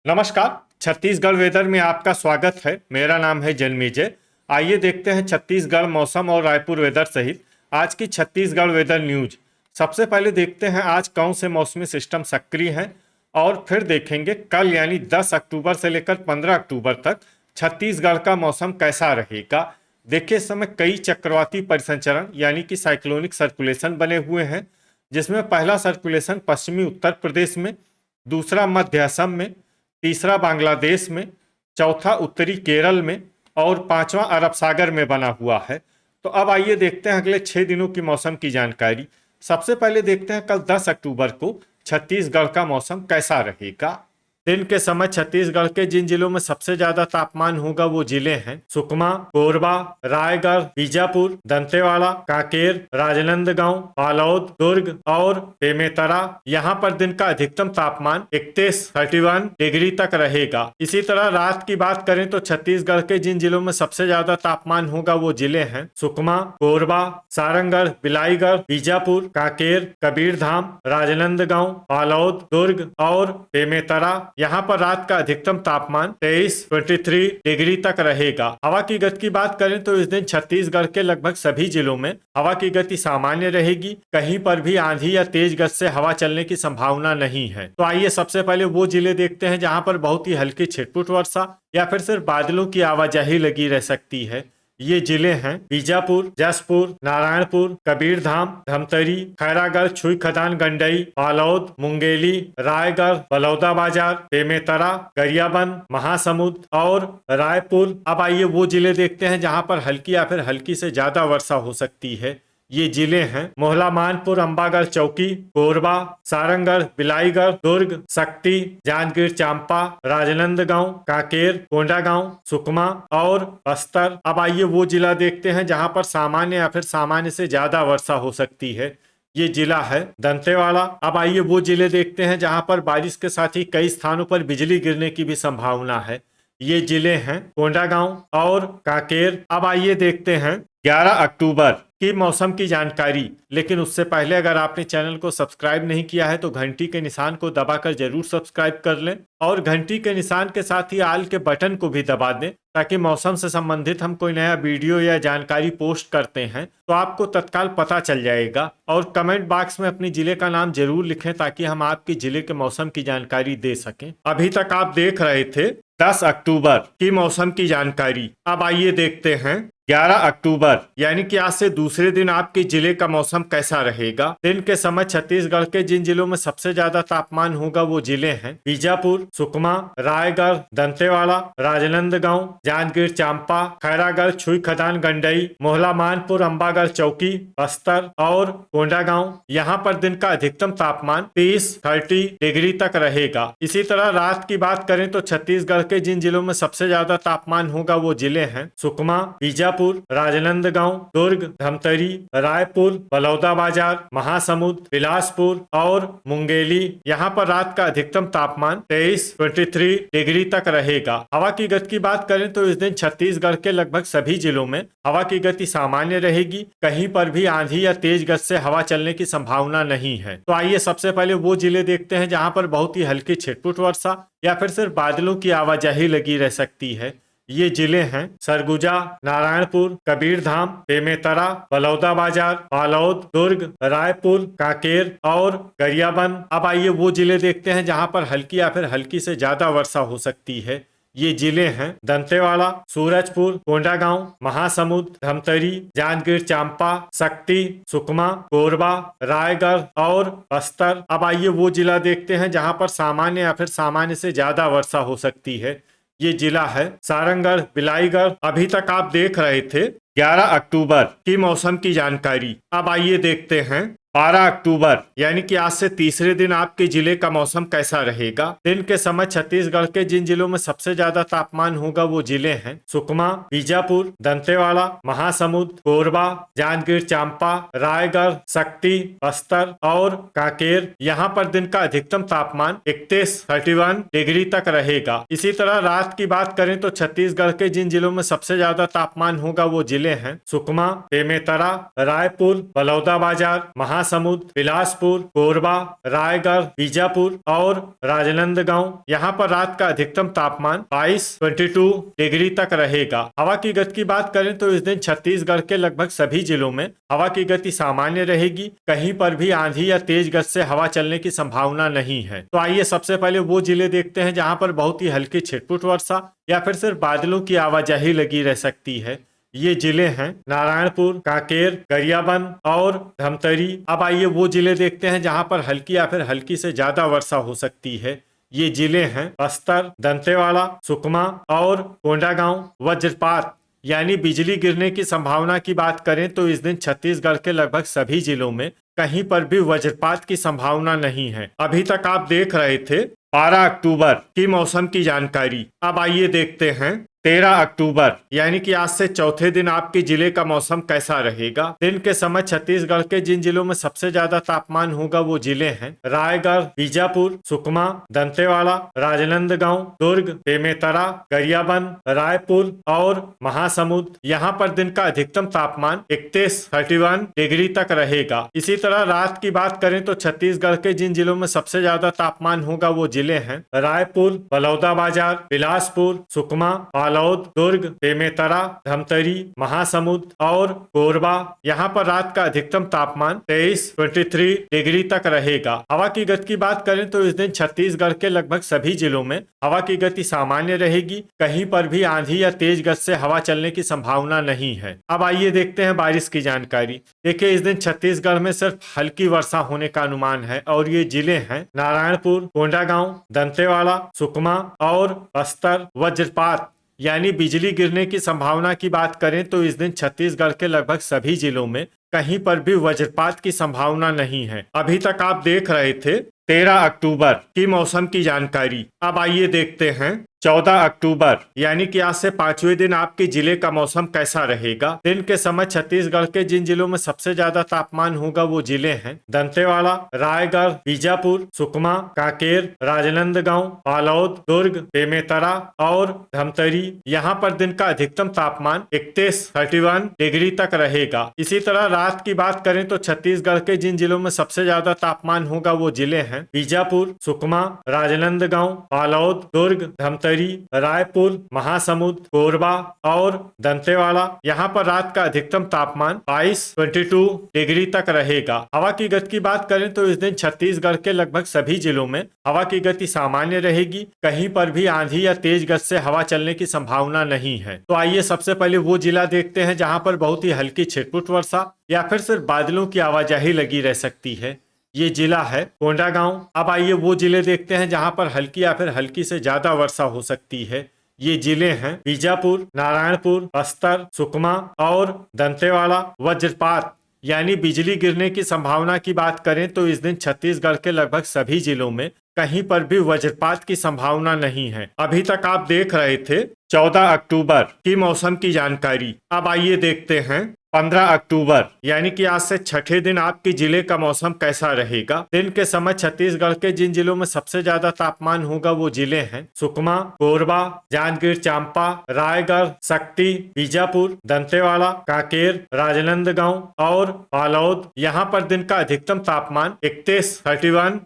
नमस्कार। छत्तीसगढ़ वेदर में आपका स्वागत है। मेरा नाम है जन्मेजय। आइए देखते हैं छत्तीसगढ़ मौसम और रायपुर वेदर सहित आज की छत्तीसगढ़ वेदर न्यूज। सबसे पहले देखते हैं आज कौन से मौसमी सिस्टम सक्रिय हैं और फिर देखेंगे कल यानी 10 अक्टूबर से लेकर 15 अक्टूबर तक छत्तीसगढ़ का मौसम कैसा रहेगा। देखिए, इस समय कई चक्रवाती परिसंचरण यानी कि साइक्लोनिक सर्कुलेशन बने हुए हैं, जिसमें पहला सर्कुलेशन पश्चिमी उत्तर प्रदेश में, दूसरा मध्य असम में, तीसरा बांग्लादेश में, चौथा उत्तरी केरल में और पांचवा अरब सागर में बना हुआ है। तो अब आइए देखते हैं अगले 6 दिनों की मौसम की जानकारी। सबसे पहले देखते हैं कल 10 अक्टूबर को छत्तीसगढ़ का मौसम कैसा रहेगा। दिन के समय छत्तीसगढ़ के जिन जिलों में सबसे ज्यादा तापमान होगा वो जिले हैं सुकमा, कोरबा, रायगढ़, बीजापुर, दंतेवाड़ा, कांकेर, राजनांदगांव, बालोद, दुर्ग और बेमेतरा। यहाँ पर दिन का अधिकतम तापमान 31 डिग्री तक रहेगा। इसी तरह रात की बात करें तो छत्तीसगढ़ के जिन जिलों में सबसे ज्यादा तापमान होगा वो जिले हैं सुकमा, कोरबा, सारंगढ़, बिलाईगढ़, बीजापुर, कांकेर, कबीरधाम, राजनांदगांव, बालोद, दुर्ग और बेमेतरा। यहाँ पर रात का अधिकतम तापमान 23 डिग्री तक रहेगा। हवा की गति की बात करें तो इस दिन छत्तीसगढ़ के लगभग सभी जिलों में हवा की गति सामान्य रहेगी। कहीं पर भी आंधी या तेज गति से हवा चलने की संभावना नहीं है। तो आइए सबसे पहले वो जिले देखते हैं जहाँ पर बहुत ही हल्की छिटपुट वर्षा या फिर सिर्फ बादलों की आवाजाही लगी रह सकती है। ये जिले हैं बीजापुर, जसपुर, नारायणपुर, कबीरधाम, धमतरी, खैरागढ़, छुई खदान, गंडई, बालोद, मुंगेली, रायगढ़, बलौदाबाजार, बेमेतरा, गरियाबंद, महासमुंद और रायपुर। अब आइए वो जिले देखते हैं जहां पर हल्की या फिर हल्की से ज्यादा वर्षा हो सकती है। ये जिले हैं मोहला, मानपुर, अंबागढ़, चौकी, कोरबा, सारंगढ़, बिलाईगढ़, दुर्ग, शक्ति, जांजगीर चांपा, राजनांदगांव, कांकेर, कोंडागांव, सुकमा और बस्तर। अब आइए वो जिला देखते हैं जहां पर सामान्य या फिर सामान्य से ज्यादा वर्षा हो सकती है। ये जिला है दंतेवाड़ा। अब आइए वो जिले देखते हैं जहां पर बारिश के साथ ही कई स्थानों पर बिजली गिरने की भी संभावना है। ये जिले हैं कोंडागांव और कांकेर। अब आइए देखते हैं 11 अक्टूबर की मौसम की जानकारी। लेकिन उससे पहले अगर आपने चैनल को सब्सक्राइब नहीं किया है तो घंटी के निशान को दबाकर जरूर सब्सक्राइब कर लें और घंटी के निशान के साथ ही आल के बटन को भी दबा दें, ताकि मौसम से संबंधित हम कोई नया वीडियो या जानकारी पोस्ट करते हैं तो आपको तत्काल पता चल जाएगा। और कमेंट बॉक्स में अपनी जिले का नाम जरूर लिखें ताकि हम आपके जिले के मौसम की जानकारी दे सकें। अभी तक आप देख रहे थे 10 अक्टूबर की मौसम की जानकारी। अब आइए देखते हैं 11 अक्टूबर यानी कि आज से दूसरे दिन आपके जिले का मौसम कैसा रहेगा। दिन के समय छत्तीसगढ़ के जिन जिलों में सबसे ज्यादा तापमान होगा वो जिले हैं बीजापुर, सुकमा, रायगढ़, दंतेवाड़ा, राजनांदगांव, जांजगीर चांपा, खैरागढ़, छुई खदान, गंडई, मोहला, मानपुर, अंबागढ़, चौकी, बस्तर और कोंडागांव। यहाँ पर दिन का अधिकतम तापमान 30 डिग्री तक रहेगा। इसी तरह रात की बात करें तो छत्तीसगढ़ के जिन जिलों में सबसे ज्यादा तापमान होगा वो जिले हैं सुकमा, बीजापुर, राजनांदगांव, दुर्ग, धमतरी, रायपुर, बलौदाबाजार, महासमुंद, बिलासपुर और मुंगेली। यहाँ पर रात का अधिकतम तापमान 23 डिग्री तक रहेगा। हवा की गति की बात करें तो इस दिन छत्तीसगढ़ के लगभग सभी जिलों में हवा की गति सामान्य रहेगी। कहीं पर भी आंधी या तेज गति से हवा चलने की संभावना नहीं है। तो आइए सबसे पहले वो जिले देखते हैं जहाँ पर बहुत ही हल्की छिटपुट वर्षा या फिर सिर्फ बादलों की आवाजाही लगी रह सकती है। ये जिले हैं सरगुजा, नारायणपुर, कबीरधाम, बेमेतरा, बलौदाबाजार, बालोद, दुर्ग, रायपुर, कांकेर और गरियाबंद। अब आइए वो जिले देखते हैं जहां पर हल्की या फिर हल्की से ज्यादा वर्षा हो सकती है। ये जिले हैं दंतेवाड़ा, सूरजपुर, कोंडागांव, महासमुंद, धमतरी, जांजगीर चांपा, शक्ति, सुकमा, कोरबा, रायगढ़ और बस्तर। अब आइए वो जिला देखते हैं जहां पर सामान्य या फिर सामान्य से ज्यादा वर्षा हो सकती है। ये जिला है सारंगढ़, बिलाईगढ़। अभी तक आप देख रहे थे 11 अक्टूबर की मौसम की जानकारी। अब आइए देखते हैं 12 अक्टूबर यानी कि आज से तीसरे दिन आपके जिले का मौसम कैसा रहेगा। दिन के समय छत्तीसगढ़ के जिन जिलों में सबसे ज्यादा तापमान होगा वो जिले हैं सुकमा, बीजापुर, दंतेवाड़ा, महासमुंद, कोरबा, जांजगीर चांपा, रायगढ़, शक्ति, बस्तर और कांकेर। यहाँ पर दिन का अधिकतम तापमान 31 डिग्री तक रहेगा। इसी तरह रात की बात करें तो छत्तीसगढ़ के जिन जिलों में सबसे ज्यादा तापमान होगा वो जिले हैं सुकमा, बेमेतरा, रायपुर, बलौदाबाजार, महासमुंद, बिलासपुर, कोरबा, रायगढ़, बीजापुर और राजनांदगांव। यहाँ पर रात का अधिकतम तापमान 22 डिग्री तक रहेगा। हवा की गति की बात करें तो इस दिन छत्तीसगढ़ के लगभग सभी जिलों में हवा की गति सामान्य रहेगी। कहीं पर भी आंधी या तेज गति से हवा चलने की संभावना नहीं है। तो आइए सबसे पहले वो जिले देखते हैं जहां पर बहुत ही हल्की छिटपुट वर्षा या फिर सिर्फ बादलों की आवाजाही लगी रह सकती है। ये जिले हैं नारायणपुर, कांकेर, गरियाबंद और धमतरी। अब आइए वो जिले देखते हैं जहां पर हल्की या फिर हल्की से ज्यादा वर्षा हो सकती है। ये जिले हैं बस्तर, दंतेवाड़ा, सुकमा और कोंडागांव। वज्रपात यानी बिजली गिरने की संभावना की बात करें तो इस दिन छत्तीसगढ़ के लगभग सभी जिलों में कहीं पर भी वज्रपात की संभावना नहीं है। अभी तक आप देख रहे थे 12 अक्टूबर की मौसम की जानकारी। अब आइए देखते हैं 13 अक्टूबर यानी कि आज से चौथे दिन आपके जिले का मौसम कैसा रहेगा। दिन के समय छत्तीसगढ़ के जिन जिलों में सबसे ज्यादा तापमान होगा वो जिले हैं रायगढ़, बीजापुर, सुकमा, दंतेवाड़ा, राजनांदगांव, दुर्ग, बेमेतरा, गरियाबंद, रायपुर और महासमुंद। यहाँ पर दिन का अधिकतम तापमान 31 डिग्री तक रहेगा। इसी तरह रात की बात करें तो छत्तीसगढ़ के जिन जिलों में सबसे ज्यादा तापमान होगा वो जिले हैं रायपुर, बलौदाबाजार, बिलासपुर, सुकमा, बालोद, दुर्ग, बेमेतरा, धमतरी, महासमुंद और कोरबा। यहाँ पर रात का अधिकतम तापमान 23 डिग्री तक रहेगा। हवा की गति की बात करें तो इस दिन छत्तीसगढ़ के लगभग सभी जिलों में हवा की गति सामान्य रहेगी। कहीं पर भी आंधी या तेज गति से हवा चलने की संभावना नहीं है। अब आइए देखते हैं बारिश की जानकारी। देखिए इस दिन छत्तीसगढ़ में सिर्फ हल्की वर्षा होने का अनुमान है और ये जिले हैं नारायणपुर, कोंडागांव, दंतेवाड़ा, सुकमा और बस्तर। वज्रपात यानी बिजली गिरने की संभावना की बात करें तो इस दिन छत्तीसगढ़ के लगभग सभी जिलों में कहीं पर भी वज्रपात की संभावना नहीं है। अभी तक आप देख रहे थे 13 अक्टूबर की मौसम की जानकारी। अब आइए देखते हैं 14 अक्टूबर यानी कि आज से 5वें दिन आपके जिले का मौसम कैसा रहेगा। दिन के समय छत्तीसगढ़ के जिन जिलों में सबसे ज्यादा तापमान होगा वो जिले हैं दंतेवाड़ा, रायगढ़, बीजापुर, सुकमा, कांकेर, राजनांदगांव, बालोद, दुर्ग, बेमेतरा और धमतरी। यहाँ पर दिन का अधिकतम तापमान 31 डिग्री तक रहेगा। इसी तरह रात की बात करें तो छत्तीसगढ़ के जिन जिलों में सबसे ज्यादा तापमान होगा वो जिले हैं बीजापुर, सुकमा, राजनांदगांव, बालोद, दुर्ग, धमतरी, रायपुर, महासमुंद, कोरबा और दंतेवाड़ा। यहाँ पर रात का अधिकतम तापमान 22 डिग्री तक रहेगा। हवा की गति की बात करें तो इस दिन छत्तीसगढ़ के लगभग सभी जिलों में हवा की गति सामान्य रहेगी। कहीं पर भी आंधी या तेज गति से हवा चलने की संभावना नहीं है। तो आइए सबसे पहले वो जिला देखते हैं जहाँ पर बहुत ही हल्की छिटपुट वर्षा या फिर सिर्फ बादलों की आवाजाही लगी रह सकती है। ये जिला है कोंडागांव। अब आइए वो जिले देखते हैं जहां पर हल्की या फिर हल्की से ज्यादा वर्षा हो सकती है। ये जिले हैं बीजापुर, नारायणपुर, बस्तर, सुकमा और दंतेवाड़ा। वज्रपात यानी बिजली गिरने की संभावना की बात करें तो इस दिन छत्तीसगढ़ के लगभग सभी जिलों में कहीं पर भी वज्रपात की संभावना नहीं है। अभी तक आप देख रहे थे 14 अक्टूबर की मौसम की जानकारी। अब आइए देखते हैं 15 अक्टूबर यानी कि आज से छठे दिन आपके जिले का मौसम कैसा रहेगा। दिन के समय छत्तीसगढ़ के जिन जिलों में सबसे ज्यादा तापमान होगा वो जिले हैं सुकमा, कोरबा, जांजगीर चांपा, रायगढ़, शक्ति, बीजापुर, दंतेवाड़ा, कांकेर, राजनांदगांव और बालोद। यहाँ पर दिन का अधिकतम तापमान 31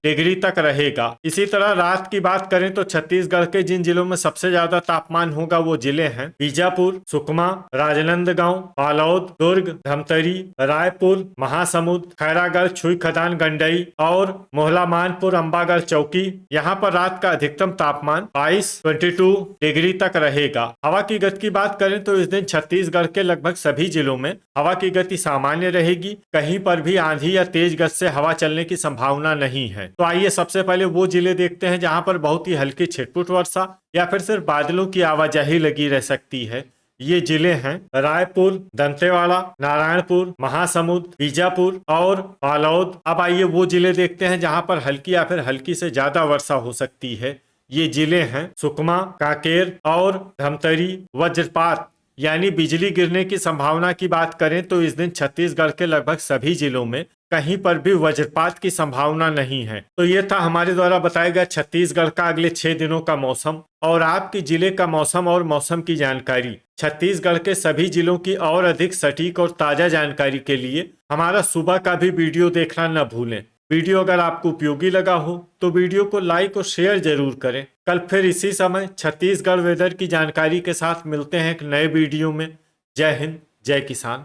डिग्री तक रहेगा। इसी तरह रात की बात करें तो छत्तीसगढ़ के जिन जिलों में सबसे ज्यादा तापमान होगा वो जिले हैं बीजापुर, सुकमा, राजनांदगांव, बालोद, दुर्ग, धमतरी, रायपुर, महासमुंद, खैरागढ़, छुई खदान, गंडई और मोहला मानपुर, अंबागढ़, चौकी। यहाँ पर रात का अधिकतम तापमान 22 डिग्री तक रहेगा। हवा की गति की बात करें तो इस दिन छत्तीसगढ़ के लगभग सभी जिलों में हवा की गति सामान्य रहेगी। कहीं पर भी आंधी या तेज गति से हवा चलने की संभावना नहीं है। तो आइए सबसे पहले वो जिले देखते हैं जहाँ पर बहुत ही हल्की छिटपुट वर्षा या फिर सिर्फ बादलों की आवाजाही लगी रह सकती है। ये जिले हैं रायपुर, दंतेवाड़ा, नारायणपुर, महासमुंद, बीजापुर और बालोद। अब आइए वो जिले देखते हैं जहां पर हल्की या फिर हल्की से ज्यादा वर्षा हो सकती है। ये जिले हैं सुकमा, कांकेर और धमतरी। वज्रपात यानी बिजली गिरने की संभावना की बात करें तो इस दिन छत्तीसगढ़ के लगभग सभी जिलों में कहीं पर भी वज्रपात की संभावना नहीं है। तो ये था हमारे द्वारा बताया गया छत्तीसगढ़ का अगले 6 दिनों का मौसम और आपके जिले का मौसम और मौसम की जानकारी। छत्तीसगढ़ के सभी जिलों की और अधिक सटीक और ताजा जानकारी के लिए हमारा सुबह का भी वीडियो देखना न भूलें। वीडियो अगर आपको उपयोगी लगा हो तो वीडियो को लाइक और शेयर जरूर करें। कल फिर इसी समय छत्तीसगढ़ वेदर की जानकारी के साथ मिलते हैं एक नए वीडियो में। जय हिंद, जय किसान।